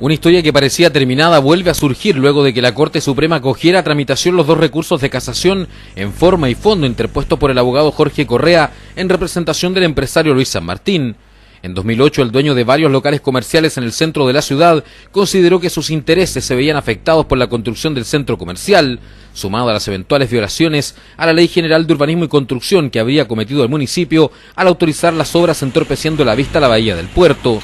Una historia que parecía terminada vuelve a surgir luego de que la Corte Suprema acogiera a tramitación los dos recursos de casación en forma y fondo interpuestos por el abogado Jorge Correa en representación del empresario Luis San Martín. En 2008, el dueño de varios locales comerciales en el centro de la ciudad consideró que sus intereses se veían afectados por la construcción del centro comercial, sumado a las eventuales violaciones a la Ley General de Urbanismo y Construcción que habría cometido el municipio al autorizar las obras entorpeciendo la vista a la bahía del puerto.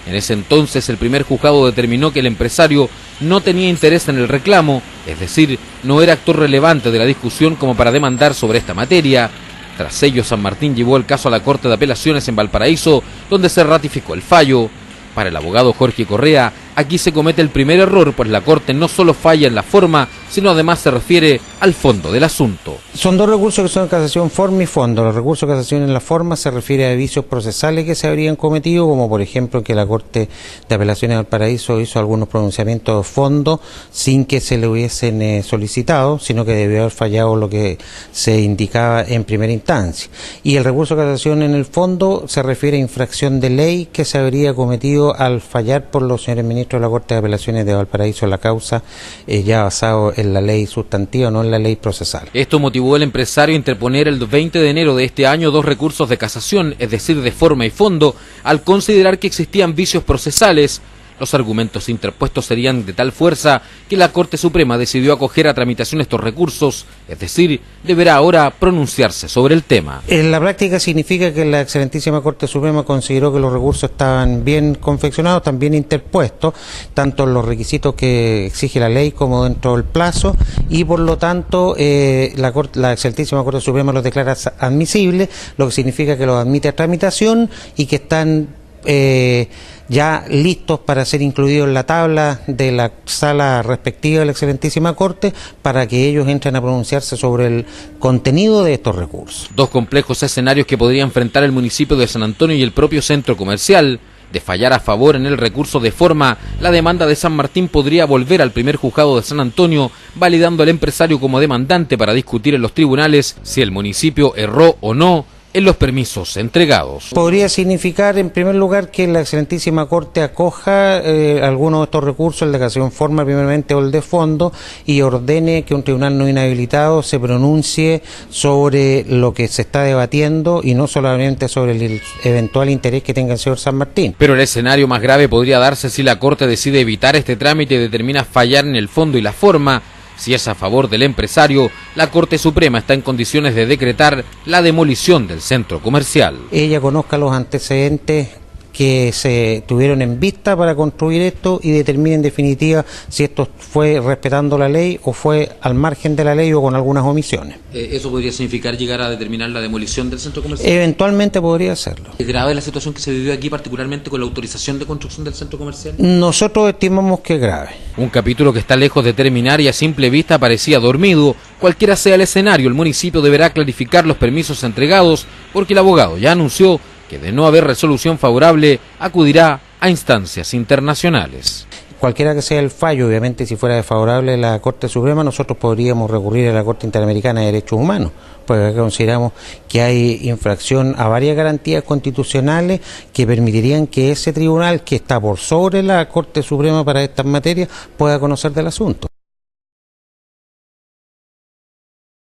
En ese entonces, el primer juzgado determinó que el empresario no tenía interés en el reclamo, es decir, no era actor relevante de la discusión como para demandar sobre esta materia. Tras ello, San Martín llevó el caso a la Corte de Apelaciones en Valparaíso, donde se ratificó el fallo. Para el abogado Jorge Correa, aquí se comete el primer error, pues la Corte no solo falla en la forma, sino además se refiere al fondo del asunto. Son dos recursos que son casación forma y fondo. Los recursos de casación en la forma se refiere a vicios procesales que se habrían cometido, como por ejemplo que la Corte de Apelaciones de Valparaíso hizo algunos pronunciamientos de fondo sin que se le hubiesen solicitado, sino que debió haber fallado lo que se indicaba en primera instancia. Y el recurso de casación en el fondo se refiere a infracción de ley que se habría cometido al fallar por los señores ministros de la Corte de Apelaciones de Valparaíso la causa ya basado en la ley sustantiva, no en la ley procesal. Esto motivó al empresario a interponer el 20 de enero de este año dos recursos de casación, es decir, de forma y fondo, al considerar que existían vicios procesales. Los argumentos interpuestos serían de tal fuerza que la Corte Suprema decidió acoger a tramitación estos recursos, es decir, deberá ahora pronunciarse sobre el tema. En la práctica significa que la excelentísima Corte Suprema consideró que los recursos estaban bien confeccionados, están bien interpuestos, tanto en los requisitos que exige la ley como dentro del plazo, y por lo tanto la excelentísima Corte Suprema los declara admisibles, lo que significa que los admite a tramitación y que están ya listos para ser incluidos en la tabla de la sala respectiva de la excelentísima Corte para que ellos entren a pronunciarse sobre el contenido de estos recursos. Dos complejos escenarios que podría enfrentar el municipio de San Antonio y el propio centro comercial. De fallar a favor en el recurso de forma, la demanda de San Martín podría volver al primer juzgado de San Antonio, validando al empresario como demandante para discutir en los tribunales si el municipio erró o no en los permisos entregados. Podría significar, en primer lugar, que la excelentísima Corte acoja algunos de estos recursos, el de casación forma primeramente o el de fondo, y ordene que un tribunal no inhabilitado se pronuncie sobre lo que se está debatiendo y no solamente sobre el eventual interés que tenga el señor San Martín. Pero el escenario más grave podría darse si la Corte decide evitar este trámite y determina fallar en el fondo y la forma. Si es a favor del empresario, la Corte Suprema está en condiciones de decretar la demolición del centro comercial. Ella conozca los antecedentes que se tuvieron en vista para construir esto y determine en definitiva si esto fue respetando la ley o fue al margen de la ley o con algunas omisiones. ¿Eso podría significar llegar a determinar la demolición del centro comercial? Eventualmente podría hacerlo. ¿Es grave la situación que se vivió aquí, particularmente con la autorización de construcción del centro comercial? Nosotros estimamos que es grave. Un capítulo que está lejos de terminar y a simple vista parecía dormido. Cualquiera sea el escenario, el municipio deberá clarificar los permisos entregados porque el abogado ya anunció que de no haber resolución favorable acudirá a instancias internacionales. Cualquiera que sea el fallo, obviamente si fuera desfavorable la Corte Suprema, nosotros podríamos recurrir a la Corte Interamericana de Derechos Humanos, porque consideramos que hay infracción a varias garantías constitucionales que permitirían que ese tribunal, que está por sobre la Corte Suprema para estas materias, pueda conocer del asunto.